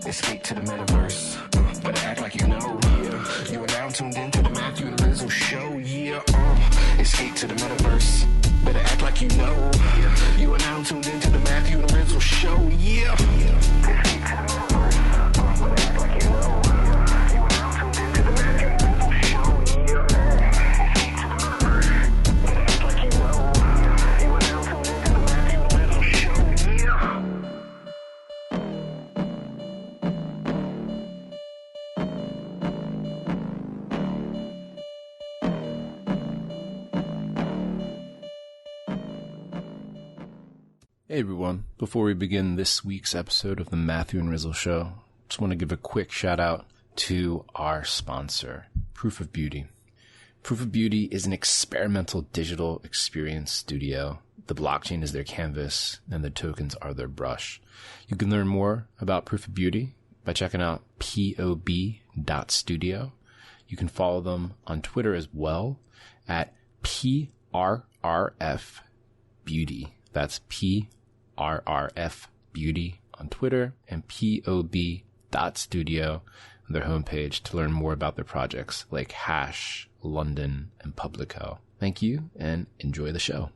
Escape to the metaverse. Better act like you know. Yeah. You are now tuned into the Matthew Rizzle show. Yeah. Escape to the metaverse. Better act like you know. Yeah. You are now tuned into the Matthew Rizzle show. Yeah. Escape to the metaverse. Better act like you know. You are now tuned into the Matthew Rizzle show. Yeah. Escape to the metaverse. Better act like you know. You are now tuned into the Matthew Rizzle show. Yeah. Hey everyone, before we begin this week's episode of the Matthew and Rizzle Show, just want to give a quick shout out to our sponsor, Proof of Beauty. Proof of Beauty is an experimental digital experience studio. The blockchain is their canvas and the tokens are their brush. You can learn more about Proof of Beauty by checking out pob.studio. You can follow them on Twitter as well at PRRF Beauty. That's PRRF Beauty on Twitter and pob.studio on their homepage to learn more about their projects like Hash, London, and Publico. Thank you and enjoy the show.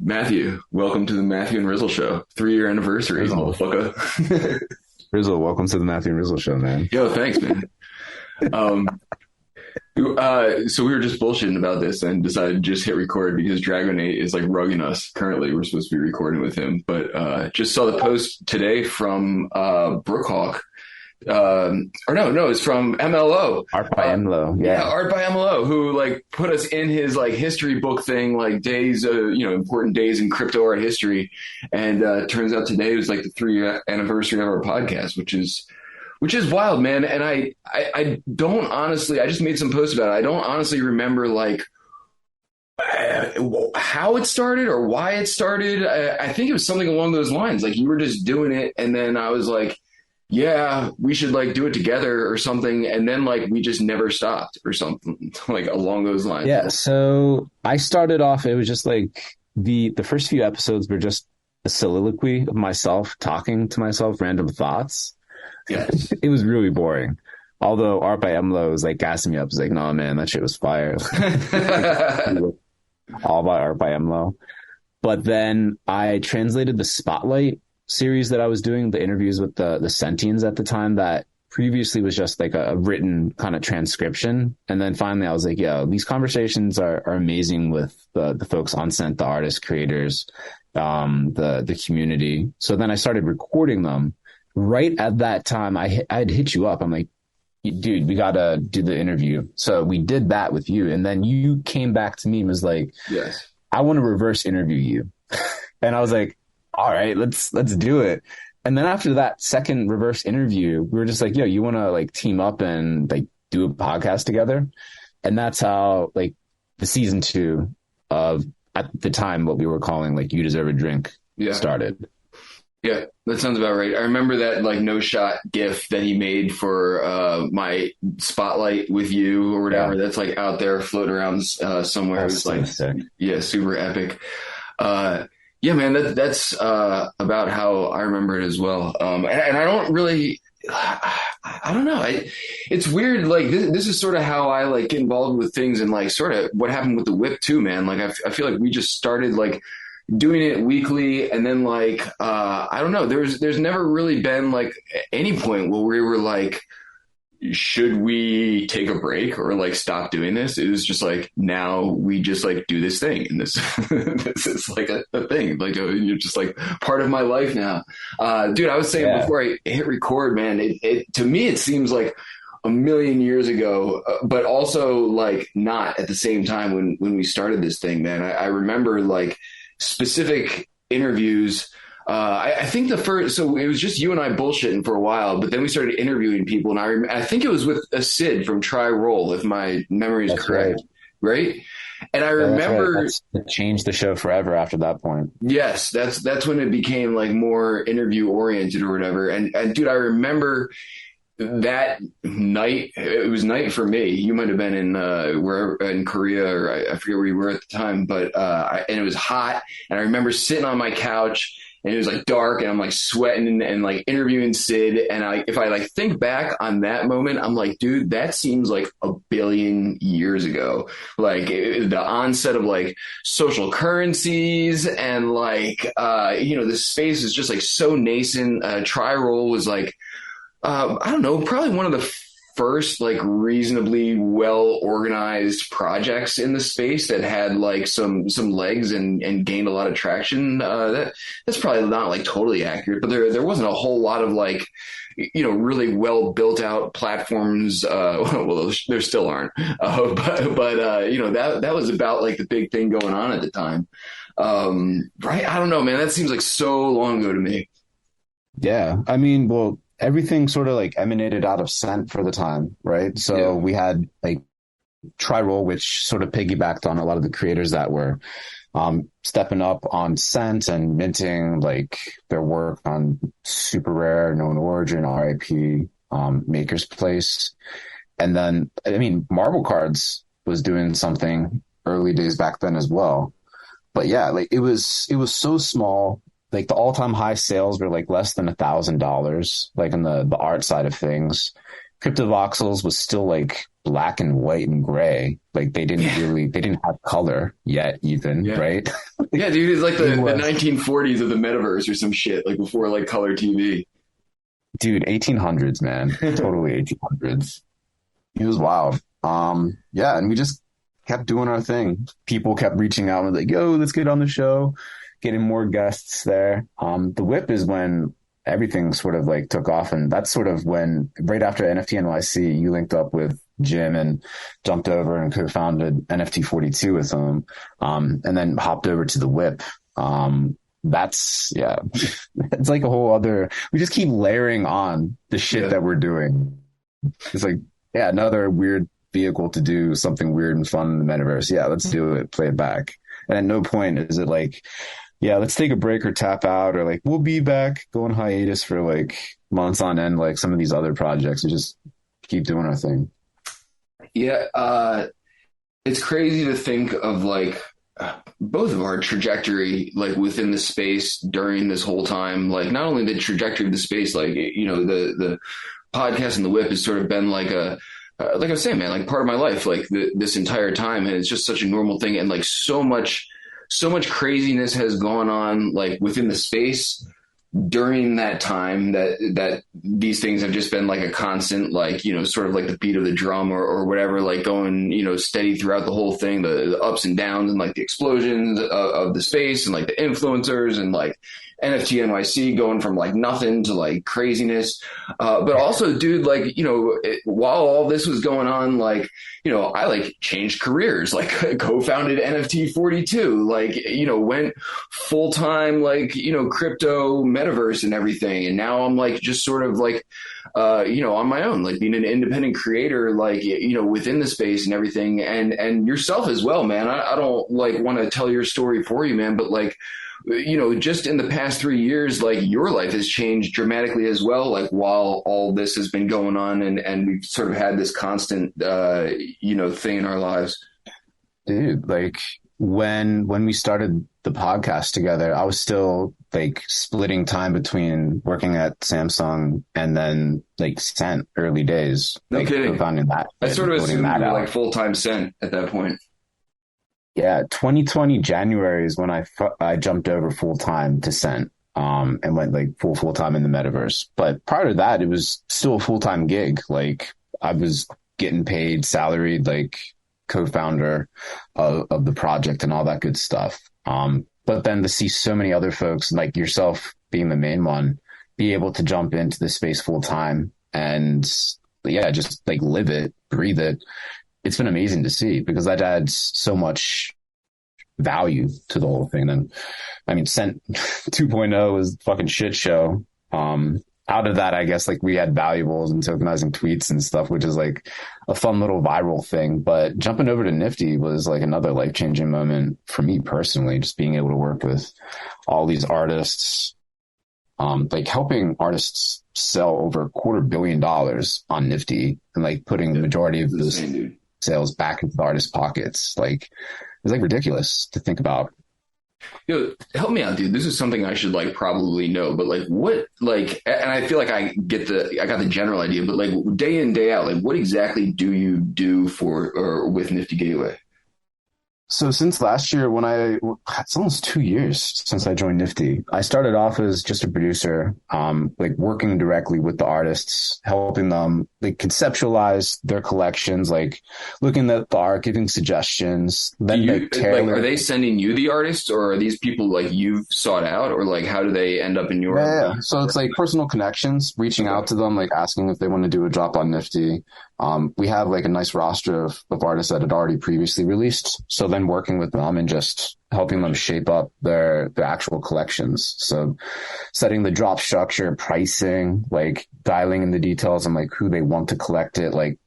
Matthew, welcome to the Matthew and Rizzle Show. 3-year anniversary, motherfucker. Rizzle, welcome to the Matthew and Rizzle Show, man. Yo, thanks, man. So we were just bullshitting about this and decided to just hit record because Dragonate is like rugging us. Currently, we're supposed to be recording with him, but just saw the post today from Brookhawk. It's from MLO. Art by MLO, yeah. Art by MLO, who like put us in his like history book thing, like days, important days in crypto art history. And turns out today was like the 3-year anniversary of our podcast, which is wild, man. And I don't honestly, I just made some posts about it. I don't honestly remember like how it started or why it started. I think it was something along those lines. Like you were just doing it. And then I was like, yeah, we should like do it together or something. And then like, we just never stopped or something like along those lines. Yeah. So I started off, it was just like the first few episodes were just a soliloquy of myself talking to myself, random thoughts. Yeah, it was really boring. Although Art by MLO was like gassing me up. It's like, no, man, that shit was fire. All about Art by MLO. But then I translated the Spotlight series that I was doing, the interviews with the Sentients at the time, that previously was just like a written kind of transcription. And then finally I was like, yeah, these conversations are amazing with the folks on Sent, the artists, creators, the community. So then I started recording them. Right at that time, I'd hit you up. I'm like, dude, we got to do the interview. So we did that with you. And then you came back to me and was like, yes, I want to reverse interview you. And I was like, all right, let's do it. And then after that second reverse interview, we were just like, yo, you want to like team up and like do a podcast together? And that's how like the season 2 of, at the time, what we were calling like You Deserve a Drink started. Yeah, that sounds about right. I remember that like no shot GIF that he made for my Spotlight with you or whatever. Yeah. That's like out there floating around somewhere. It's like, sick. Yeah, super epic. Yeah, man, that's about how I remember it as well. And I don't really, I don't know. It's weird. Like this is sort of how I like get involved with things and like sort of what happened with the whip too, man. Like I feel like we just started like doing it weekly, and then like I don't know, there's never really been like any point where we were like, should we take a break or like stop doing this? It was just like, now we just like do this thing, and this this is like a thing, like you're just like part of my life now. Dude, I was saying before I hit record, man, it to me it seems like a million years ago, but also like not at the same time when we started this thing, man. I remember like specific interviews. I think so it was just you and I bullshitting for a while, but then we started interviewing people, and I think it was with a Sid from Try Roll, if my memory is correct, right? And I remember it changed the show forever after that point. Yes, that's when it became like more interview oriented or whatever. And dude, I remember that night. It was night for me. You might have been in in Korea, or I forget where you were at the time, but and it was hot, and I remember sitting on my couch and it was like dark, and I'm like sweating and like interviewing Sid. And if I like think back on that moment, I'm like, dude, that seems like a billion years ago. Like the onset of like social currencies, and like, the space is just like so nascent. Tri-Roll was like, I don't know, probably one of the first like reasonably well organized projects in the space that had like some legs and gained a lot of traction. That's probably not like totally accurate, but there wasn't a whole lot of like, really well built out platforms. Well, there still aren't, but that was about like the big thing going on at the time. Right. I don't know, man, that seems like so long ago to me. Yeah. I mean, well, everything sort of like emanated out of Scent for the time, right? So we had like Tri-Roll, which sort of piggybacked on a lot of the creators that were stepping up on Scent and minting like their work on Super Rare, Known Origin, RIP, Maker's Place. And then, I mean, Marble Cards was doing something early days back then as well. But yeah, like it was so small. Like the all-time high sales were like less than $1,000, like in the art side of things. Cryptovoxels was still like black and white and gray. Like they didn't have color yet even, right? Yeah, dude, it's like the 1940s of the metaverse or some shit, like before like color TV. Dude, 1800s, man. Totally 1800s. It was wild. Yeah, and we just kept doing our thing. People kept reaching out and like, yo, let's get on the show. Getting more guests there. The Whip is when everything sort of like took off, and that's sort of when right after NFT NYC you linked up with Jim and jumped over and co-founded NFT 42 with him, and then hopped over to the Whip. It's like a whole other, we just keep layering on the shit that we're doing. It's like, another weird vehicle to do something weird and fun in the metaverse. Let's do it, play it back. And at no point is it like, let's take a break or tap out, or like, we'll be back, go on hiatus for like months on end, like some of these other projects. We just keep doing our thing. It's crazy to think of like both of our trajectory, like within the space during this whole time. Like not only the trajectory of the space, like, the podcast and the Whip has sort of been like like I was saying, man, like part of my life, like this entire time. And it's just such a normal thing. And like so much craziness has gone on like within the space during that time that these things have just been like a constant, like, sort of like the beat of the drum or whatever, like going, steady throughout the whole thing, the ups and downs and like the explosions of the space and like the influencers and like NFT NYC going from like nothing to like craziness. But also, dude, like, while all this was going on, like, I like changed careers, like co-founded NFT 42, like, went full time, like, crypto metaverse and everything. And now I'm like, just sort of like, on my own, like being an independent creator, like, within the space and everything, and yourself as well, man. I don't like want to tell your story for you, man, but like, just in the past 3 years, like your life has changed dramatically as well. Like while all this has been going on and we've sort of had this constant, thing in our lives. Dude, like when we started the podcast together, I was still like splitting time between working at Samsung and then like Scent early days. No like, kidding. Founding that. I sort of assumed you were like full-time Scent at that point. Yeah, 2020 January is when I jumped over full time to Scent, and went like full time in the metaverse. But prior to that, it was still a full time gig. Like I was getting paid, salaried, like co-founder of the project and all that good stuff. But then to see so many other folks like yourself being the main one, be able to jump into the space full time and just like live it, breathe it. It's been amazing to see because that adds so much value to the whole thing. And I mean, Scent 2.0 was a fucking shit show. Out of that, I guess like we had valuables and tokenizing tweets and stuff, which is like a fun little viral thing. But jumping over to Nifty was like another life-changing moment for me personally, just being able to work with all these artists, like helping artists sell over $250 million on Nifty and like putting the majority of those sales back into the artist's pockets. Like it's like ridiculous to think about. Help me out, dude. This is something I should like probably know, but like what, like, and I feel like I got the general idea, but like day in, day out, like what exactly do you do for or with Nifty Gateway? So since last year, it's almost 2 years since I joined Nifty. I started off as just a producer, like working directly with the artists, helping them like conceptualize their collections, like looking at the art, giving suggestions. Then are they sending you the artists, or are these people like you've sought out, or like how do they end up in your? Yeah. So it's like personal connections, reaching out to them, like asking if they want to do a drop on Nifty. We have like a nice roster of artists that had already previously released. So then working with them and just helping them shape up their actual collections. So setting the drop structure, pricing, like dialing in the details and like who they want to collect it, like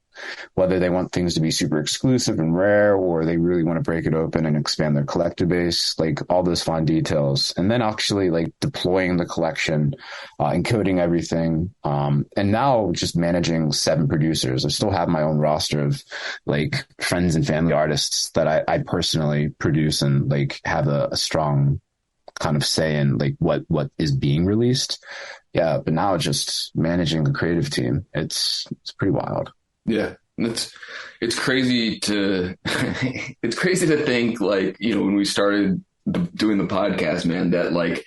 whether they want things to be super exclusive and rare, or they really want to break it open and expand their collector base, like all those fine details. And then actually like deploying the collection, encoding everything. And now just managing 7 producers. I still have my own roster of like friends and family artists that I personally produce and like have a strong kind of say in like what is being released. Yeah. But now just managing the creative team, it's pretty wild. Yeah, it's crazy to it's crazy to think like, when we started doing the podcast, man, that like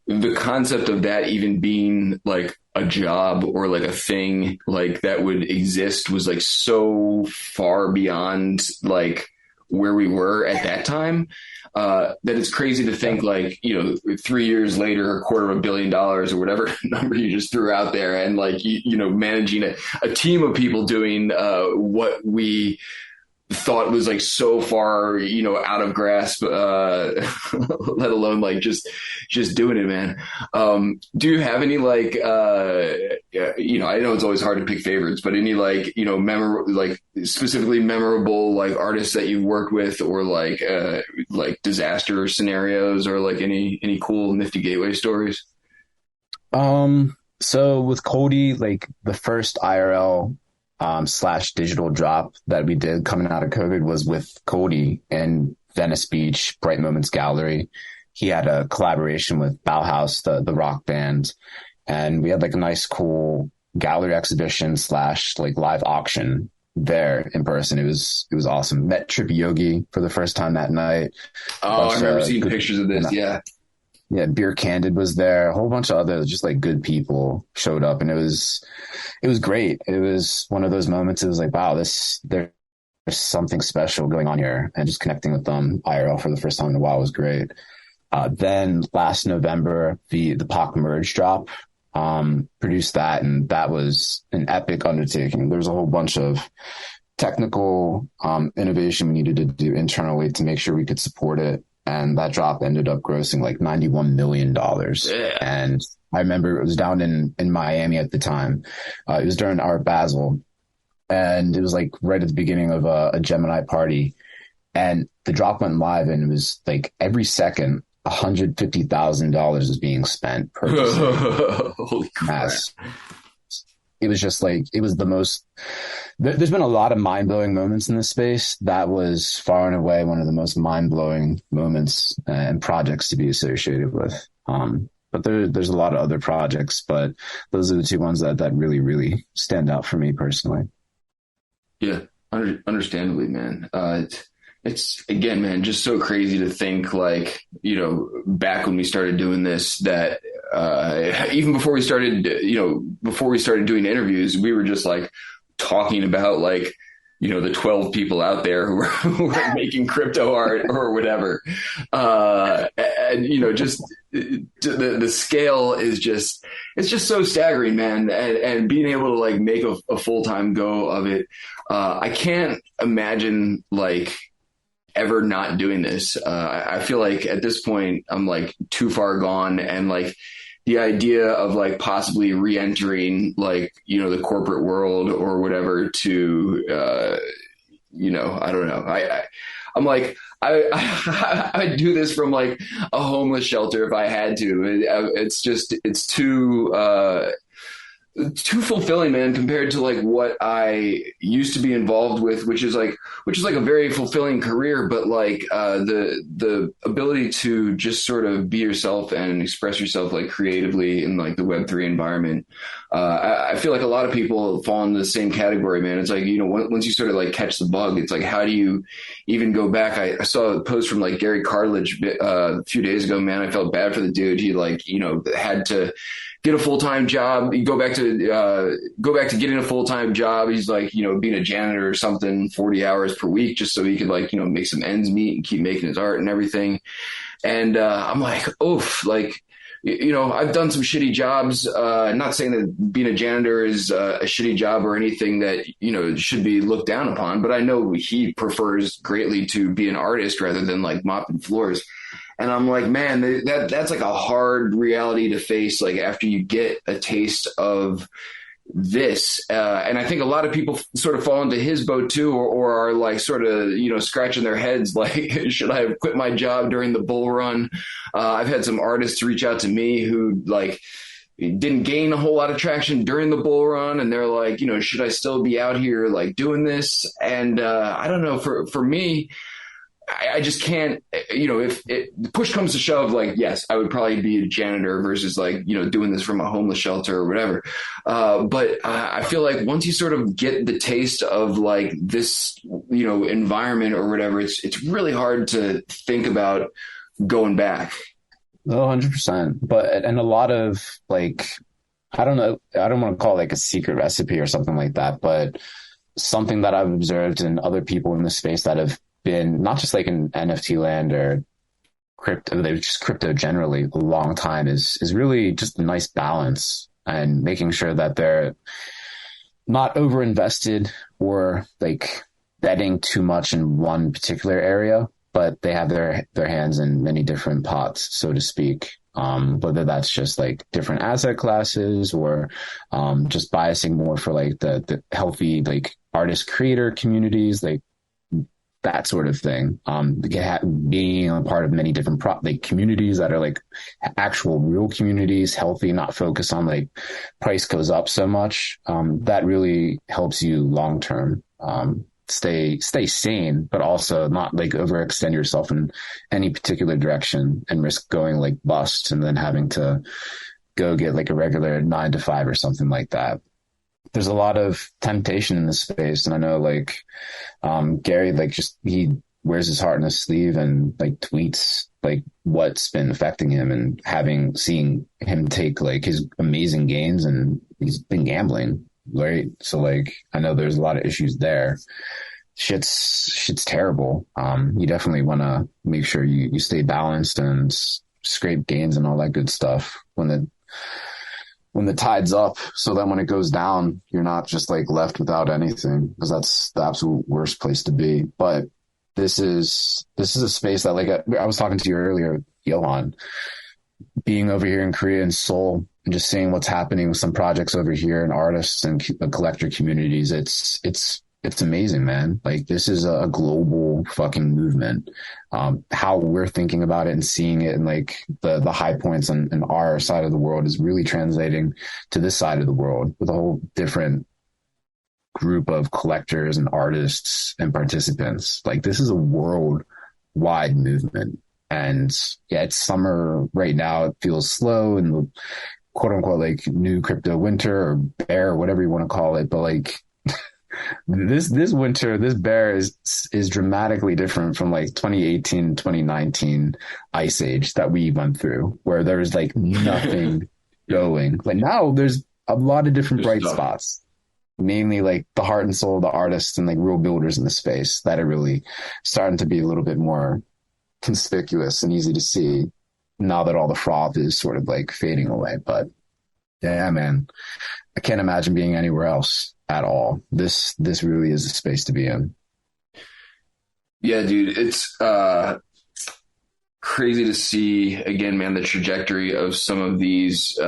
the concept of that even being like a job or like a thing like that would exist was like so far beyond like where we were at that time. That it's crazy to think like, 3 years later, $250 million or whatever number you just threw out there, and like, managing a team of people doing what we thought was like so far, out of grasp, let alone like just doing it, man. Do you have any like, I know it's always hard to pick favorites, but any like, memorable, like specifically memorable, like artists that you've worked with, or like disaster scenarios, or like any cool Nifty Gateway stories? So with Cody, like the first IRL / digital drop that we did coming out of COVID was with Cody in Venice Beach, Bright Moments Gallery. He had a collaboration with Bauhaus, the rock band. And we had like a nice, cool gallery exhibition / like live auction there in person. It was awesome. Met Trippy Yogi for the first time that night. Oh, I remember seeing pictures of this. Yeah. Yeah, Beer Candid was there. A whole bunch of other just like good people showed up, and it was great. It was one of those moments. It was like, wow, there's something special going on here, and just connecting with them IRL for the first time in a while was great. Then last November, the Pac merge drop, produced that, and that was an epic undertaking. There was a whole bunch of technical innovation we needed to do internally to make sure we could support it. And that drop ended up grossing like $91 million. Yeah. And I remember it was down in Miami at the time. It was during Art Basel. And it was like right at the beginning of a Gemini party. And the drop went live, and it was like every second, $150,000 was being spent per Holy crap. It was just like, it was the most, there's been a lot of mind-blowing moments in this space. That was far and away one of the most mind-blowing moments and projects to be associated with. But there's a lot of other projects, but those are the 2 ones that really, really stand out for me personally. Yeah, understandably, man. It's again, man, just so crazy to think like, back when we started doing this, that even before we started doing interviews, we were just like talking about like, the 12 people out there who are making crypto art or whatever. And, just the scale is just, it's just so staggering, man. And being able to like make a full-time go of it. I can't imagine like ever not doing this. I feel like at this point I'm like too far gone, and like the idea of like possibly re-entering like, the corporate world or whatever to, I don't know. I'm like, I'd do this from like a homeless shelter if I had to. It's too, too fulfilling, man, compared to like what I used to be involved with, which is like a very fulfilling career, but like the ability to just sort of be yourself and express yourself like creatively in like the Web3 environment. I feel like a lot of people fall into the same category, man. It's like, you know, once you sort of like catch the bug, it's like, how do you even go back? I saw a post from like Gary Cartlidge a few days ago, man. I felt bad for the dude. He like, you know, had to get a full-time job. You go back to getting a full-time job. He's like, you know, being a janitor or something, 40 hours per week, just so he could like, you know, make some ends meet and keep making his art and everything. And I'm like, oof, like, you know, I've done some shitty jobs. Not saying that being a janitor is a shitty job or anything that, you know, should be looked down upon, but I know he prefers greatly to be an artist rather than like mopping floors. And I'm like, man, that's like a hard reality to face, like after you get a taste of this. And I think a lot of people sort of fall into his boat too, or are like sort of, you know, scratching their heads like, should I have quit my job during the bull run? I've had some artists reach out to me who like didn't gain a whole lot of traction during the bull run. And they're like, you know, should I still be out here like doing this? And I don't know, for me, I just can't, you know, if push comes to shove, like, yes, I would probably be a janitor versus like, you know, doing this from a homeless shelter or whatever. But I feel like once you sort of get the taste of like this, you know, environment or whatever, it's really hard to think about going back. Oh, 100%. But, and a lot of like, I don't know, I don't want to call it like a secret recipe or something like that, but something that I've observed in other people in the space that have been not just like in NFT land or crypto, they're just crypto generally a long time is really just a nice balance and making sure that they're not over invested or like betting too much in one particular area, but they have their hands in many different pots, so to speak. Whether that's just like different asset classes or just biasing more for like the healthy like artist creator communities, like that sort of thing. Being a part of many different like communities that are like actual real communities, healthy, not focused on like price goes up so much. That really helps you long term. Stay sane, but also not like overextend yourself in any particular direction and risk going like bust and then having to go get like a regular 9 to 5 or something like that. There's a lot of temptation in this space. And I know like, Gary, like just, he wears his heart on his sleeve and like tweets like what's been affecting him and seeing him take like his amazing gains, and he's been gambling. Right. So like, I know there's a lot of issues there. Shit's terrible. You definitely want to make sure you stay balanced and scrape gains and all that good stuff when the tide's up, so then when it goes down, you're not just like left without anything, because that's the absolute worst place to be. But this is a space that, like I was talking to you earlier, Johan, being over here in Korea and Seoul and just seeing what's happening with some projects over here and artists and collector communities. It's amazing, man. Like this is a global fucking movement. How we're thinking about it and seeing it and like the high points on our side of the world is really translating to this side of the world with a whole different group of collectors and artists and participants. Like this is a worldwide movement. And yeah, it's summer right now. It feels slow in the quote unquote like new crypto winter or bear or whatever you want to call it. But like this winter, this bear is dramatically different from like 2018, 2019 ice age that we went through, where there's like nothing going. Like now there's a lot of different bright spots, mainly like the heart and soul of the artists and like real builders in the space that are really starting to be a little bit more conspicuous and easy to see now that all the froth is sort of like fading away. But yeah, man, I can't imagine being anywhere else at all. This really is a space to be in. Yeah, dude, it's crazy to see again, man, the trajectory of some of these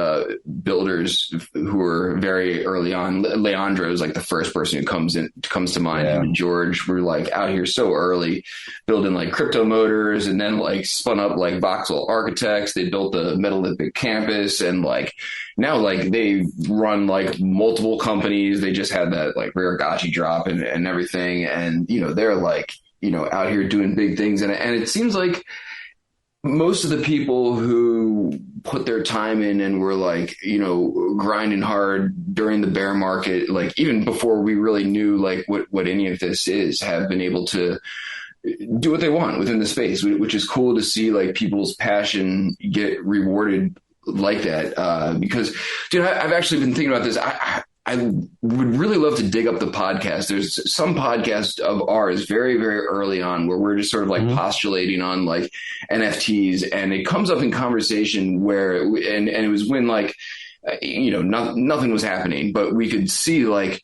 builders who were very early on. Leandro is like the first person who comes to mind. Yeah. Him and George were like out here so early, building like crypto motors, and then like spun up like Voxel Architects. They built the Metallithic campus, and like now like they run like multiple companies. They just had that like rare Gachi drop and everything, and they're like out here doing big things, and it seems like most of the people who put their time in and were like, grinding hard during the bear market, like even before we really knew like what any of this is, have been able to do what they want within the space, which is cool to see like people's passion get rewarded like that. Because dude, I've actually been thinking about this. I would really love to dig up the podcast. There's some podcast of ours very, very early on where we're just sort of like postulating on like NFTs, and it comes up in conversation where, and it was when like, nothing was happening, but we could see like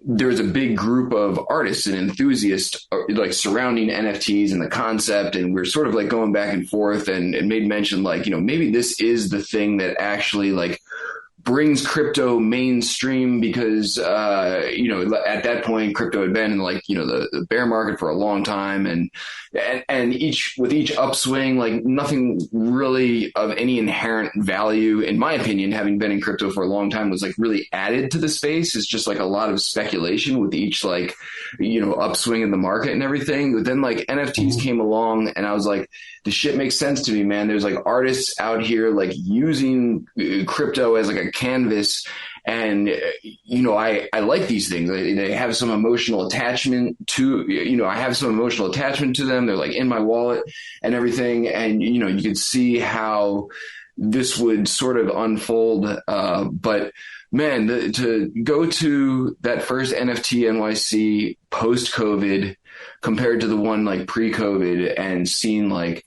there was a big group of artists and enthusiasts like surrounding NFTs and the concept. And we're sort of like going back and forth and made mention like, maybe this is the thing that actually like brings crypto mainstream, because at that point crypto had been in like the bear market for a long time, and each upswing, like nothing really of any inherent value, in my opinion, having been in crypto for a long time, was like really added to the space. It's just like a lot of speculation with each like upswing in the market and everything. But then like NFTs came along, and I was like, the shit makes sense to me, man. There's like artists out here like using crypto as like a canvas, and I like these things. They have some emotional attachment to I have some emotional attachment to them. They're like in my wallet and everything, and you can see how this would sort of unfold. But man, to go to that first NFT NYC post COVID compared to the one like pre-COVID, and seeing like,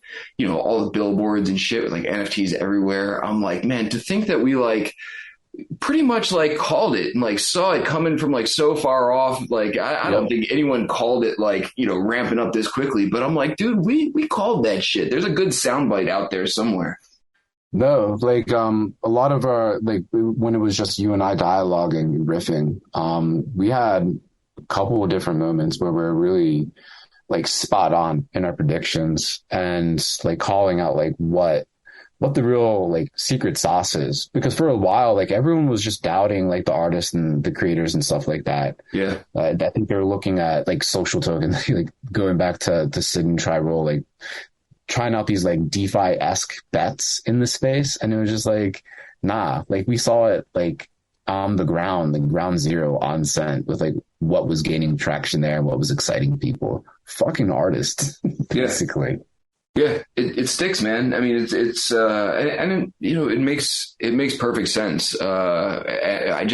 all the billboards and shit with like NFTs everywhere. I'm like, man, to think that we like pretty much like called it and like saw it coming from like so far off. Like, I don't think anyone called it like, ramping up this quickly, but I'm like, dude, we called that shit. There's a good soundbite out there somewhere. No, like a lot of our, like when it was just you and I dialoguing and riffing, we had a couple of different moments where we're really like spot on in our predictions, and like calling out like what the real like secret sauce is. Because for a while, like everyone was just doubting like the artists and the creators and stuff like that. Yeah. I think they were looking at like social tokens, like going back to Sid and Tri-Roll, like trying out these like DeFi-esque bets in the space. And it was just like, nah, like we saw it like on the ground, like ground zero on Cent, with like what was gaining traction there and what was exciting people. Fucking artists, basically. Yeah, it sticks, man. I mean, it's and it makes perfect sense. I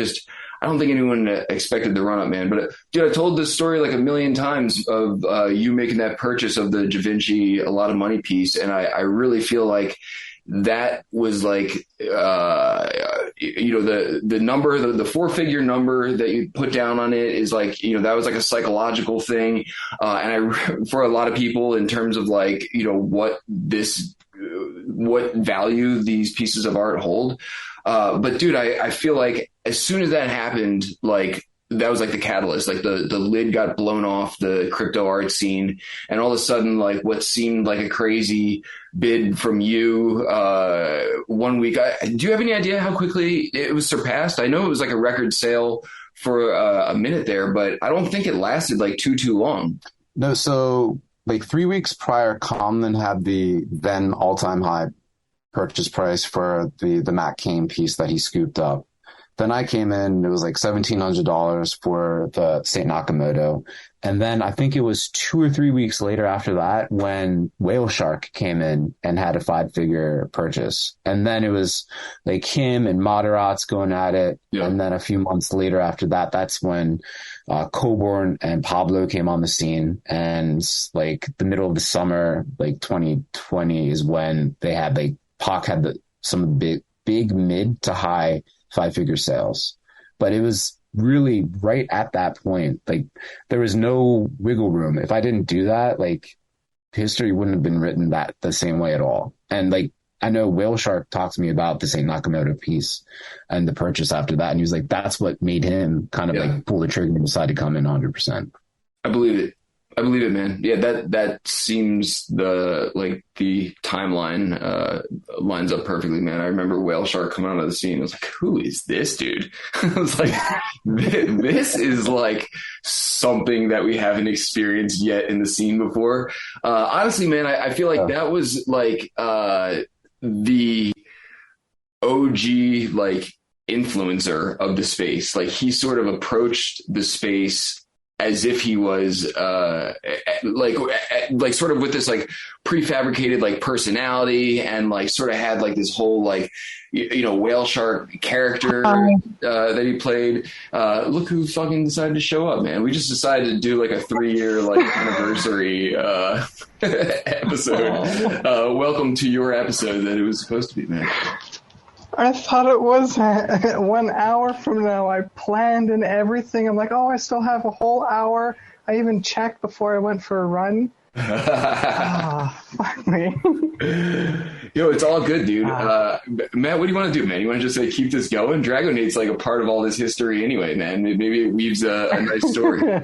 don't think anyone expected the run up, man. But dude, I told this story like a million times of you making that purchase of the Da Vinci a lot of money piece, and I really feel like that was like the number, the 4-figure number that you put down on it is like, that was like a psychological thing, and for a lot of people in terms of like what value these pieces of art hold, but dude, I feel like as soon as that happened, like that was like the catalyst, like the lid got blown off the crypto art scene, and all of a sudden like what seemed like a crazy bid from you 1 week. Do you have any idea how quickly it was surpassed? I know it was like a record sale for a minute there, but I don't think it lasted like too long. No, so like 3 weeks prior, Comlin had the then all-time high purchase price for the Matt Cain piece that he scooped up. Then I came in, it was like $1,700 for the St. Nakamoto. And then I think it was 2 or 3 weeks later after that when Whale Shark came in and had a 5-figure purchase. And then it was like him and Moderats going at it. Yeah. And then a few months later after that, that's when Coborn and Pablo came on the scene. And like the middle of the summer, like 2020 is when they had like Pac had some big mid to high 5-figure sales. But it was really right at that point, like there was no wiggle room. If I didn't do that, like history wouldn't have been written that the same way at all. And like, I know Whale Shark talked to me about the St. Nakamoto piece and the purchase after that. And he was like, that's what made him kind of like pull the trigger and decide to come in 100%. I believe it. I believe it, man. Yeah, that seems the timeline lines up perfectly, man. I remember Whale Shark coming out of the scene. I was like, who is this dude? I was like, this is like something that we haven't experienced yet in the scene before. Honestly, man, I feel like that was like the OG like influencer of the space. Like he sort of approached the space as if he was like sort of with this like prefabricated like personality, and like sort of had like this whole like whale shark character that he played. Look who fucking decided to show up, man. We just decided to do like a 3-year like anniversary episode. Welcome to your episode that it was supposed to be, man. I thought it was 1 hour from now. I planned and everything. I'm like, oh, I still have a whole hour. I even checked before I went for a run. Fuck me. Yo, it's all good, dude. Matt, what do you want to do, man? You want to just say keep this going? Dragonate's like a part of all this history anyway, man. Maybe it weaves a nice story.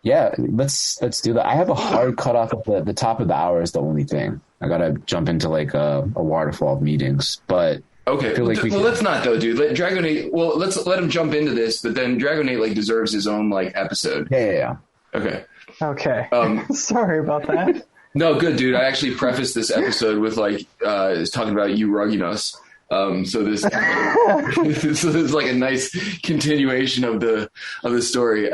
Yeah, let's do that. I have a hard cutoff at the top of the hour is the only thing. I got to jump into like a waterfall of meetings, but... Okay, let's not though, dude. Dragonate. Well, let's let him jump into this, but then Dragonate like deserves his own like episode. Yeah. Okay. Sorry about that. No, good, dude. I actually prefaced this episode with like talking about you rugging us. So this is like a nice continuation of the story.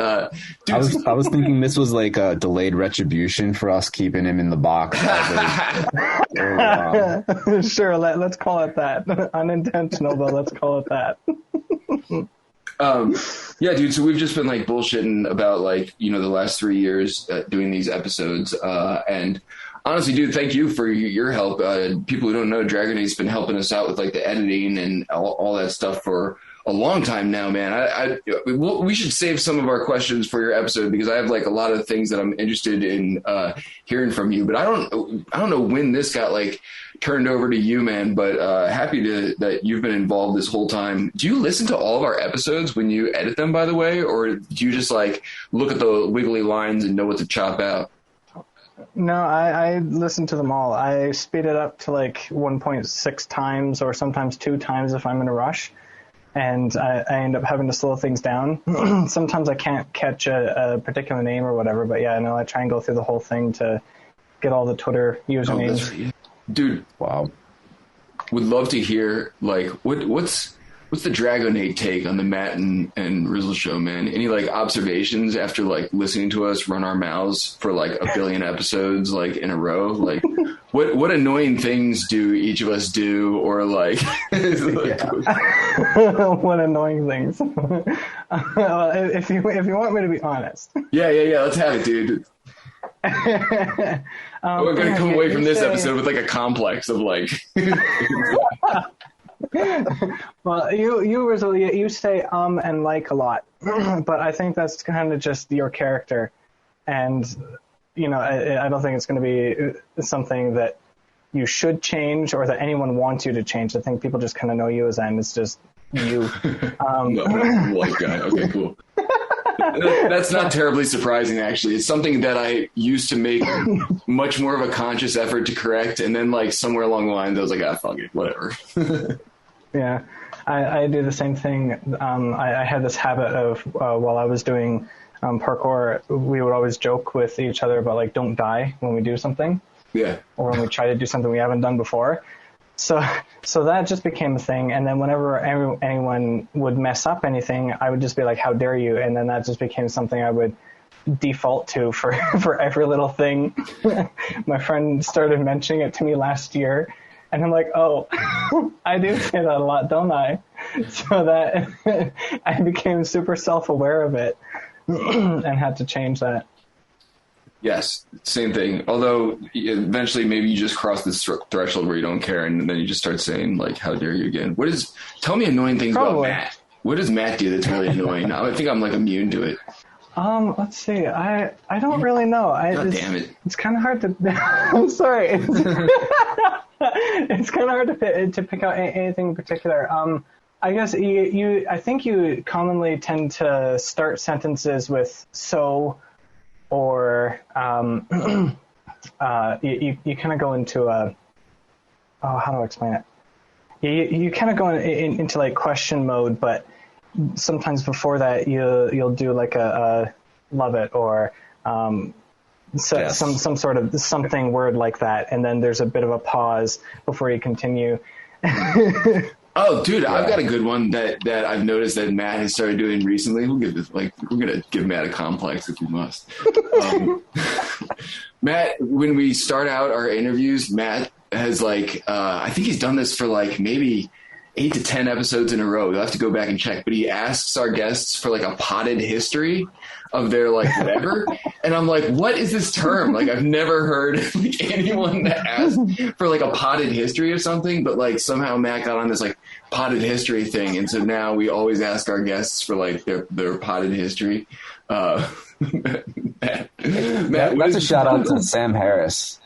Dude, I was thinking this was like a delayed retribution for us keeping him in the box. Sure, let's call it that. Unintentional, but let's call it that. Yeah, dude. So we've just been like bullshitting about like the last 3 years doing these episodes, and. Honestly, dude, thank you for your help. People who don't know, Dragonate's been helping us out with like the editing and all that stuff for a long time now, man. We should save some of our questions for your episode because I have like a lot of things that I'm interested in hearing from you. But I don't know when this got like turned over to you, man. But happy that you've been involved this whole time. Do you listen to all of our episodes when you edit them, by the way, or do you just like look at the wiggly lines and know what to chop out? No, I listen to them all. I speed it up to like 1.6 times or sometimes 2 times if I'm in a rush. And I end up having to slow things down. Sometimes I can't catch a particular name or whatever, but yeah, no, I try and go through the whole thing to get all the Twitter usernames. Right. Dude, wow. Would love to hear like what's the Dragonate take on the Matt and Rizzle show, man? Any like observations after like listening to us run our mouths for like 1 billion episodes like in a row? Like what annoying things do each of us do, or like, what annoying things? Well, if you want me to be honest. Yeah. Let's have it, dude. We're gonna come away from this episode with like a complex of like. Well, you say and like a lot, but I think that's kind of just your character, and I don't think it's going to be something that you should change or that anyone wants you to change. I think people just kind of know you as that, and it's just you. White guy. Okay, cool. That's not terribly surprising, actually. It's something that I used to make much more of a conscious effort to correct, and then like somewhere along the line, I was like, fuck it, whatever. Yeah, I do the same thing. I had this habit of while I was doing parkour, we would always joke with each other about like don't die when we do something. Yeah. Or when we try to do something we haven't done before. So that just became a thing. And then whenever anyone would mess up anything, I would just be like, how dare you? And then that just became something I would default to for every little thing. My friend started mentioning it to me last year. And I'm like, oh, I do say that a lot, don't I? So that I became super self-aware of it and had to change that. Yes, same thing. Although eventually maybe you just cross this threshold where you don't care, and then you just start saying, like, how dare you again? Tell me annoying things about Matt. What does Matt do that's really annoying? I think I'm like immune to it. Let's see. I don't really know. God damn it. It's kind of hard to. I'm sorry. It's kind of hard to pick out anything in particular. I guess I think you commonly tend to start sentences with so, or you kind of go into a. Oh, how do I explain it? You kind of go into like question mode, but sometimes before that you'll do like a love it or some sort of something word like that, and then there's a bit of a pause before you continue. Oh, dude, yeah. I've got a good one that I've noticed that Matt has started doing recently. We're gonna give Matt a complex if we must. Matt, when we start out our interviews, Matt has I think he's done this for maybe 8 to 10 episodes in a row. You'll have to go back and check, but he asks our guests for a potted history of their whatever. And I'm like, what is this term? I've never heard anyone that asked for a potted history of something, but somehow Matt got on this potted history thing. And so now we always ask our guests for their potted history. Matt, that's a shout out to Sam Harris.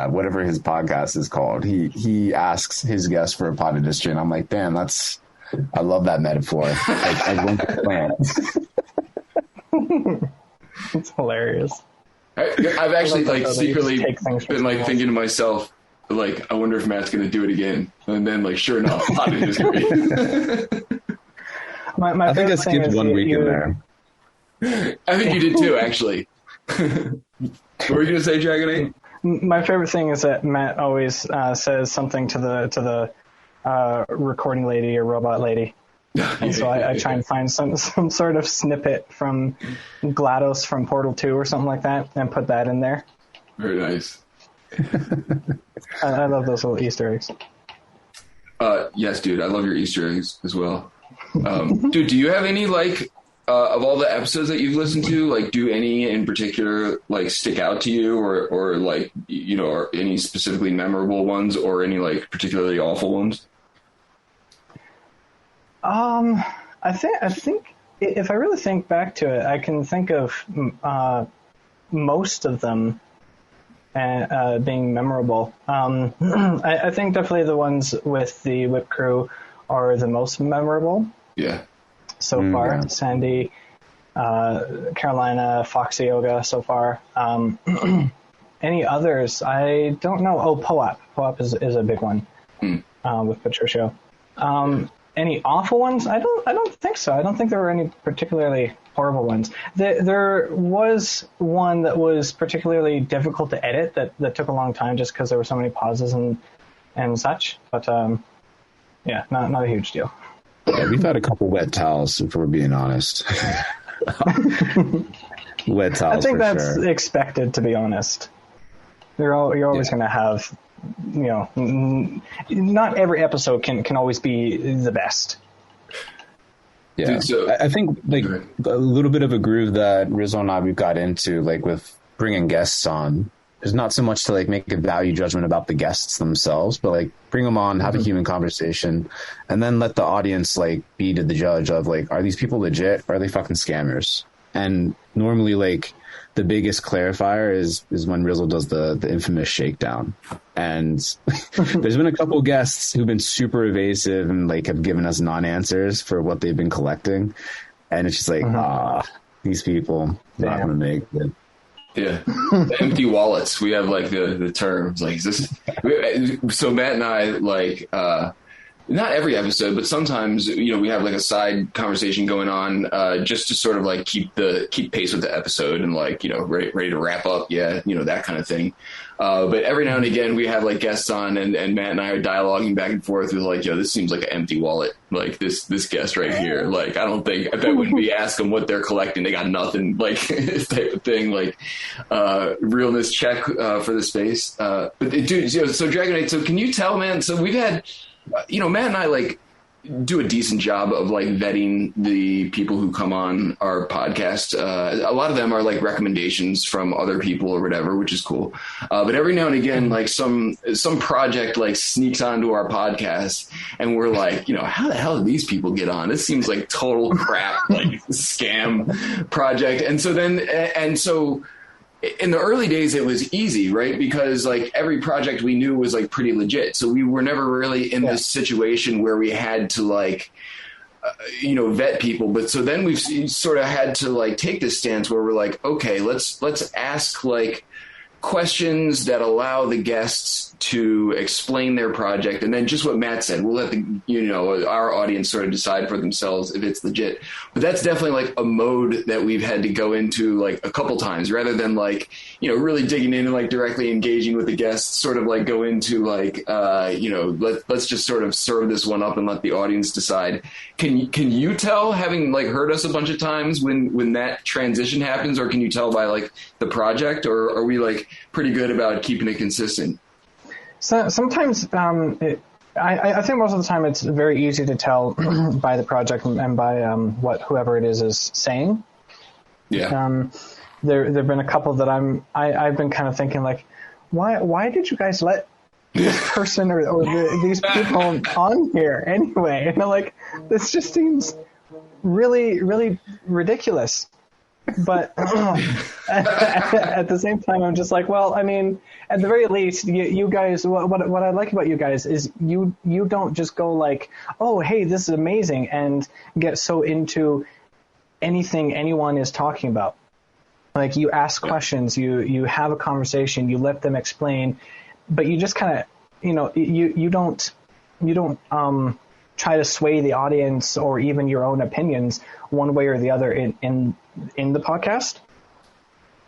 Whatever his podcast is called, he asks his guests for a potted history, and I'm like, damn, I love that metaphor. I went to plan. It's hilarious. I've actually secretly been thinking to myself, I wonder if Matt's going to do it again, and then sure enough, potted history. I think I skipped 1 week in there. I think you did too, actually. What were you going to say, Dragonate? My favorite thing is that Matt always says something to the recording lady or robot lady. And so I try and find some sort of snippet from GLaDOS from Portal 2 or something like that and put that in there. Very nice. I love those little Easter eggs. Yes, dude. I love your Easter eggs as well. Dude, do you have any of all the episodes that you've listened to, do any in particular stick out to you, or or any specifically memorable ones, or any particularly awful ones? I think if I really think back to it, I can think of most of them being memorable. I think definitely the ones with the Whip Crew are the most memorable. Yeah. So far, yeah. Sandy, Carolina, Foxy Yoga so far. Any others? I don't know. Oh, POAP. POAP is a big one with Patricio. Any awful ones? I don't think so. I don't think there were any particularly horrible ones. There was one that was particularly difficult to edit that took a long time just because there were so many pauses and such. But not a huge deal. Yeah, we've had a couple wet towels, if we're being honest. Wet towels. I think that's expected, to be honest. You're always going to have, not every episode can always be the best. Yeah, dude, so, I think a little bit of a groove that Rizzle and we've got into, with bringing guests on. There's not so much to make a value judgment about the guests themselves, but bring them on, have a human conversation, and then let the audience be to the judge of are these people legit or are they fucking scammers? And normally the biggest clarifier is when Rizzle does the infamous shakedown. And there's been a couple guests who've been super evasive and have given us non-answers for what they've been collecting, and it's just these people not gonna make it. Yeah, the empty wallets. We have the terms is this? So Matt and I not every episode, but sometimes we have a side conversation going on just to sort of keep pace with the episode and ready to wrap up. Yeah, that kind of thing. But every now and again we have guests on and Matt and I are dialoguing back and forth with this seems like an empty wallet. This guest right here. I bet when we ask them what they're collecting, they got nothing. This type of thing. Realness check for the space. But dude, so Dragonate. So can you tell, man? So we've had. Matt and I do a decent job of like vetting the people who come on our podcast. A lot of them are like recommendations from other people or whatever, which is cool. But every now and again, like some project like sneaks onto our podcast and we're like, how the hell did these people get on? This seems like total crap, like scam project. And so in the early days, it was easy, right? Because like every project we knew was like pretty legit. So we were never really in this situation where we had to like, vet people. But so then we've sort of had to like take this stance where we're like, okay, let's ask like questions that allow the guests to explain their project. And then just what Matt said, we'll let our audience sort of decide for themselves if it's legit. But that's definitely like a mode that we've had to go into like a couple times rather than like, really digging in and like directly engaging with the guests, sort of like go into like, let's just sort of serve this one up and let the audience decide. Can you tell, having like heard us a bunch of times, when that transition happens, or can you tell by like the project, or are we like pretty good about keeping it consistent? So sometimes I think most of the time it's very easy to tell by the project and by what whoever it is saying. Yeah. There have been a couple that I've been kind of thinking like, why did you guys let this person or these people on here anyway? And I'm like, this just seems really, really ridiculous. But at the same time, I'm just like, well, I mean, at the very least, you guys, what I like about you guys is you don't just go like, oh, hey, this is amazing, and get so into anything anyone is talking about. Like, you ask questions, you have a conversation, you let them explain, but you just kind of, you don't try to sway the audience or even your own opinions one way or the other in the podcast.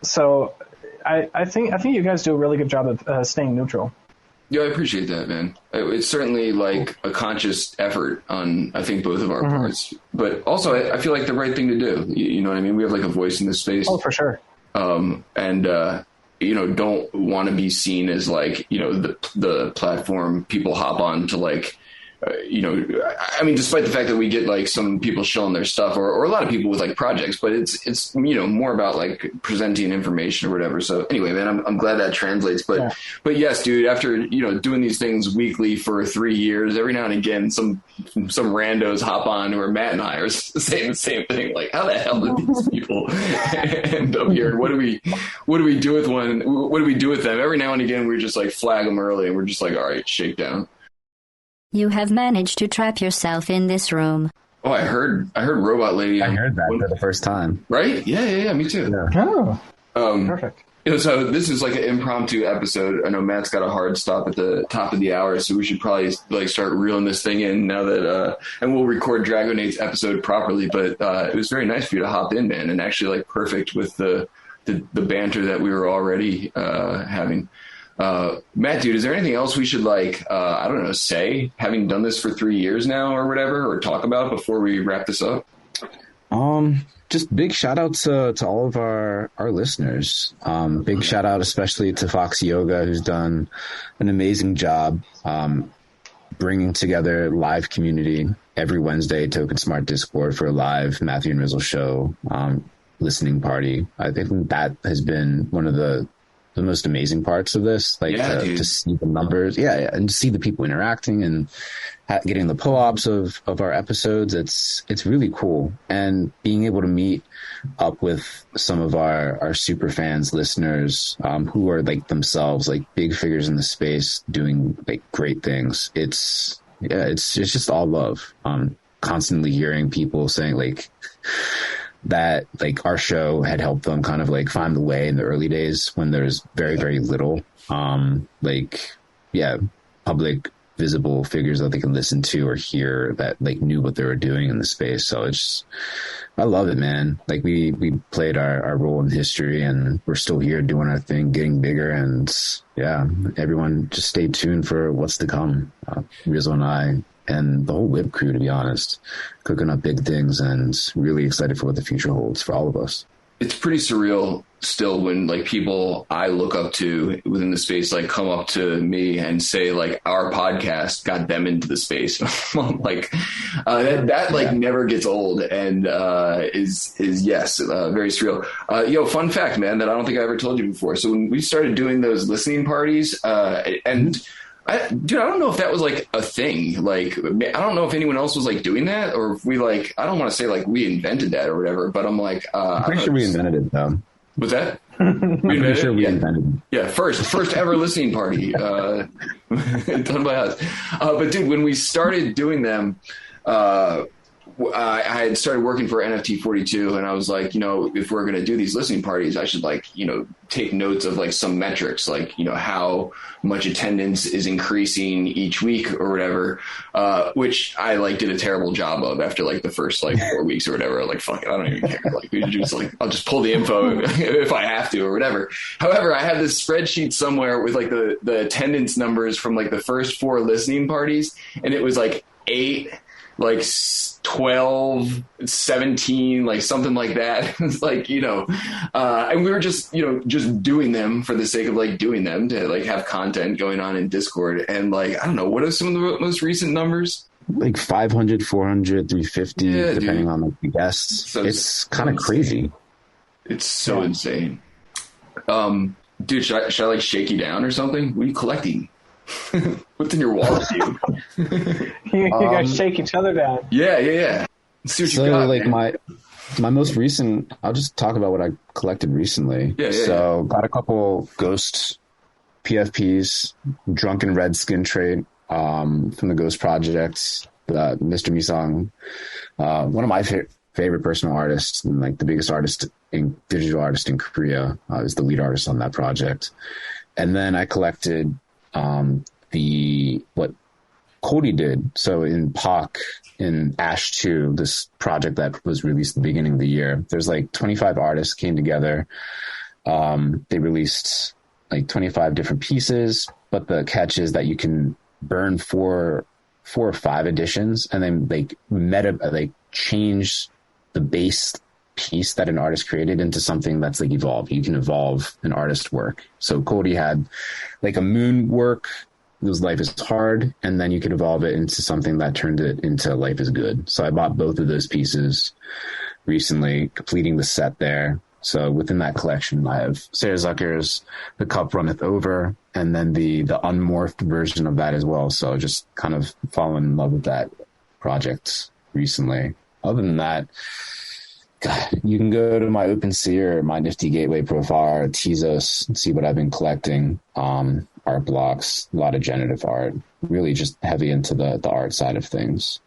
So I think you guys do a really good job of staying neutral. Yeah, I appreciate that, man. It's certainly like a conscious effort on, I think, both of our parts, but also I feel like the right thing to do. You know what I mean? We have like a voice in this space. Oh, for sure. Don't want to be seen as like, the platform people hop on to like, despite the fact that we get like some people showing their stuff or a lot of people with like projects, but it's more about like presenting information or whatever. So anyway, man, I'm glad that translates. But yes, dude, after, doing these things weekly for 3 years, every now and again, some randos hop on who are Matt and I are saying the same thing. Like, how the hell did these people end up here? And what do we do with one? What do we do with them? Every now and again, we just like flag them early and we're just like, all right, shake down. You have managed to trap yourself in this room. Oh, I heard Robot Lady. I heard that for the first time. Right? Yeah, me too. Yeah. Oh, perfect. So this is like an impromptu episode. I know Matt's got a hard stop at the top of the hour, so we should probably like start reeling this thing in now that, and we'll record Dragonate's episode properly. But it was very nice for you to hop in, man, and actually like perfect with the banter that we were already having. Matt, dude, is there anything else we should say, having done this for 3 years now or whatever, or talk about before we wrap this up? Just big shout out to all of our listeners. Big shout out especially to Fox Yoga, who's done an amazing job bringing together live community every Wednesday, Token Smart Discord for a live Matthew and Rizzle show listening party. I think that has been one of the most amazing parts of this, to see the numbers, and to see the people interacting and getting the pull-ups of our episodes. It's really cool, and being able to meet up with some of our super fans, listeners, who are like themselves like big figures in the space doing like great things. It's just all love. Constantly hearing people saying like that like our show had helped them kind of like find the way in the early days when there's very, very little public visible figures that they can listen to or hear that like knew what they were doing in the space. So I love it, man. Like we played our role in history and we're still here doing our thing, getting bigger. And everyone just stay tuned for what's to come. Rizzle and I and the whole Whip crew, to be honest, cooking up big things and really excited for what the future holds for all of us. it's pretty surreal still when like people I look up to within the space like come up to me and say like our podcast got them into the space. Like that like never gets old and is yes very surreal. Fun fact, man, that I don't think I ever told you before. So when we started doing those listening parties and I don't know if that was like a thing. Like, I don't know if anyone else was like doing that or if we like, I don't want to say like we invented that or whatever, but I'm like, I'm pretty sure we invented it though. Was that? We invented it. Yeah. First ever listening party, done by us. But dude, when we started doing them, I had started working for NFT 42 and I was like, if we're going to do these listening parties, I should like, take notes of like some metrics, like, how much attendance is increasing each week or whatever, which I like did a terrible job of after like the first like 4 weeks or whatever. Like, fuck it, I don't even care. Like, we just like, I'll just pull the info if I have to or whatever. However, I have this spreadsheet somewhere with like the attendance numbers from like the first 4 listening parties. And it was like 8, like 12, 17, like something like that. It's like, and we were just doing them for the sake of like doing them to like have content going on in Discord. And like, I don't know, what are some of the most recent numbers? Like 500, 400, 350, depending on like the guests. So it's kind of crazy. It's so insane. Dude, should I like shake you down or something? What are you collecting? What's in your wallet, dude? You guys shake each other down. Yeah. Let's see what you got, like man. my most recent, I'll just talk about what I collected recently. Got a couple Ghost PFPs, Drunken Redskin trait from the Ghost Project, Mr. Misong, one of my favorite personal artists and like the biggest digital artist in Korea, is the lead artist on that project. And then I collected what Cody did. So in POC, in Ash 2, this project that was released at the beginning of the year, there's like 25 artists came together. They released like 25 different pieces, but the catch is that you can burn 4 or 5 editions and then they change the base piece that an artist created into something that's like evolved. You can evolve an artist's work. So Cody had like a moon work, whose Life is Hard, and then you could evolve it into something that turned it into Life is Good. So I bought both of those pieces recently, completing the set there. So within that collection, I have Sarah Zucker's The Cup Runneth Over, and then the unmorphed version of that as well. So just kind of fallen in love with that project recently. Other than that, God, you can go to my OpenSea or my Nifty Gateway profile or Tezos and see what I've been collecting. Art blocks, a lot of generative art, really just heavy into the art side of things.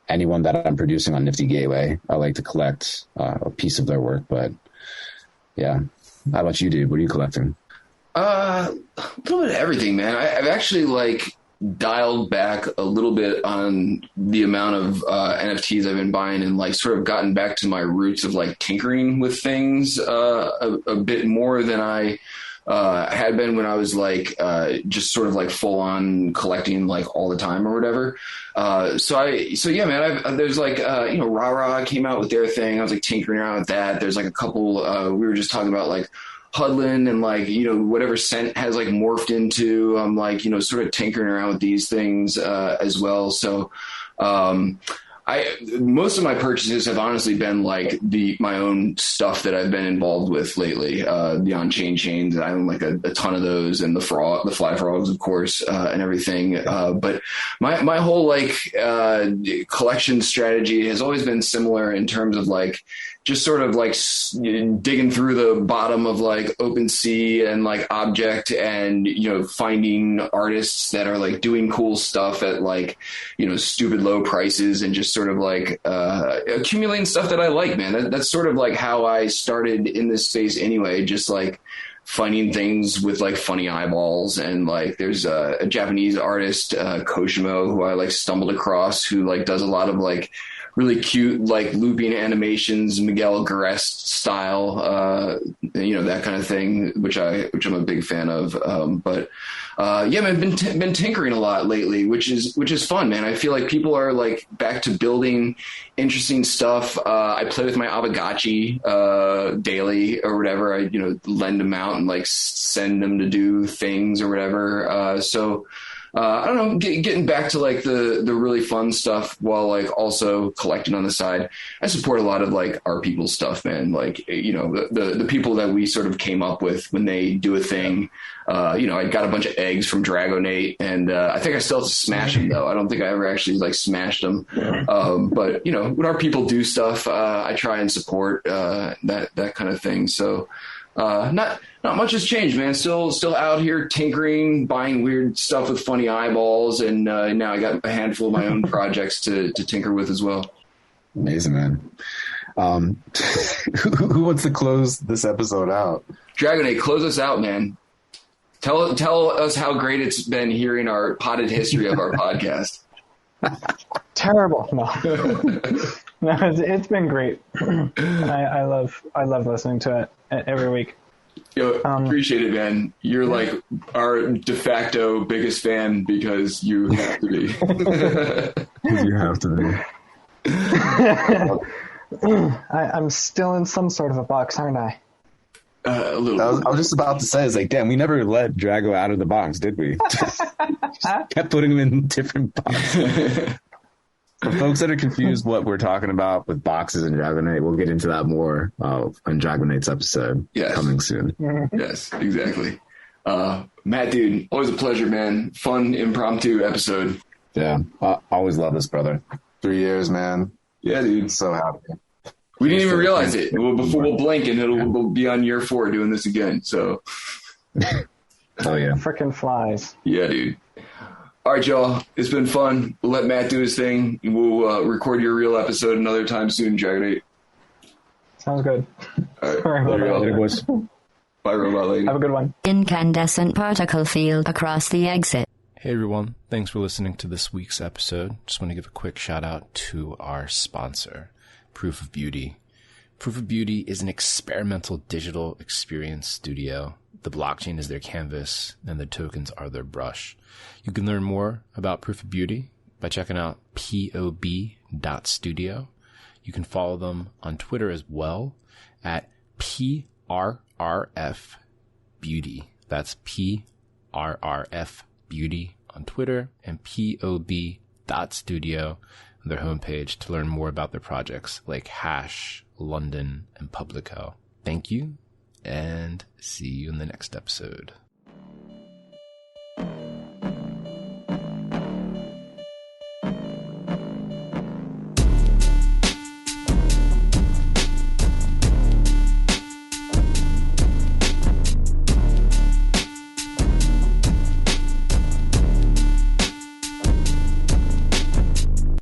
Anyone that I'm producing on Nifty Gateway, I like to collect a piece of their work. But yeah, how about you, dude? What are you collecting? A little bit of everything, man. I've actually like dialed back a little bit on the amount of NFTs I've been buying and like sort of gotten back to my roots of like tinkering with things a bit more than I had been when I was like just sort of like full on collecting like all the time or whatever. So yeah, man, there's like Rara came out with their thing. I was like tinkering around with that. There's like a couple we were just talking about like Hudlin and like, whatever Scent has like morphed into. I'm like, sort of tinkering around with these things as well. So most of my purchases have honestly been like my own stuff that I've been involved with lately. The on-chain chains, I own like a ton of those, and the fly frogs, of course, and everything. But my whole like collection strategy has always been similar in terms of like just sort of like digging through the bottom of like OpenSea and like Object and, finding artists that are like doing cool stuff at like, stupid low prices and just sort of like accumulating stuff that I like, man. That's sort of like how I started in this space anyway, just like finding things with like funny eyeballs. And like there's a Japanese artist, Koshimo, who I like stumbled across, who like does a lot of like really cute, like looping animations, Miguel Garest style, that kind of thing, which I'm a big fan of. Yeah, man, been tinkering a lot lately, which is fun, man. I feel like people are like back to building interesting stuff. I play with my Aavegotchi daily or whatever. I lend them out and like send them to do things or whatever. I don't know, getting back to like the really fun stuff while like also collecting on the side. I support a lot of like our people's stuff, man. Like, the people that we sort of came up with when they do a thing. I got a bunch of eggs from Dragonate, and I think I still have to smash them though. I don't think I ever actually like smashed them. But when our people do stuff, I try and support that kind of thing. So not much has changed, man. Still out here tinkering, buying weird stuff with funny eyeballs, and now I got a handful of my own projects to tinker with as well. Amazing, man. Who wants to close this episode out? Dragonate, close us out, man. Tell us how great it's been hearing our potted history of our podcast. Terrible. No, no, it's been great. I love listening to it every week. Yo, appreciate it, man. You're like our de facto biggest fan because you have to be. You have to be. I'm still in some sort of a box, aren't I? A little. I was just about to say, it's like, damn, we never let Drago out of the box, did we? Just kept putting him in different boxes. For folks that are confused what we're talking about with boxes and Dragonate, we'll get into that more on Dragonate's episode coming soon. Yes, exactly. Matt, dude, always a pleasure, man. Fun, impromptu episode. Yeah, I always love this, brother. 3 years, man. Yeah, dude. So happy. We didn't even realize it. Before we'll blink and we'll be on year 4 doing this again. So. Oh, yeah. Frickin' flies. Yeah, dude. All right, y'all. It's been fun. We'll let Matt do his thing. We'll record your real episode another time soon, Dragonate. Sounds good. All right. Sorry about that. Later, boys. Bye, robot lady. Have a good one. Incandescent particle field across the exit. Hey everyone, thanks for listening to this week's episode. Just want to give a quick shout out to our sponsor, Proof of Beauty. Proof of Beauty is an experimental digital experience studio. The blockchain is their canvas and the tokens are their brush. You can learn more about Proof of Beauty by checking out pob.studio. You can follow them on Twitter as well at PRRF Beauty. That's PRRF Beauty on Twitter and pob.studio on their homepage to learn more about their projects like Hash, London, and Publico. Thank you, and see you in the next episode.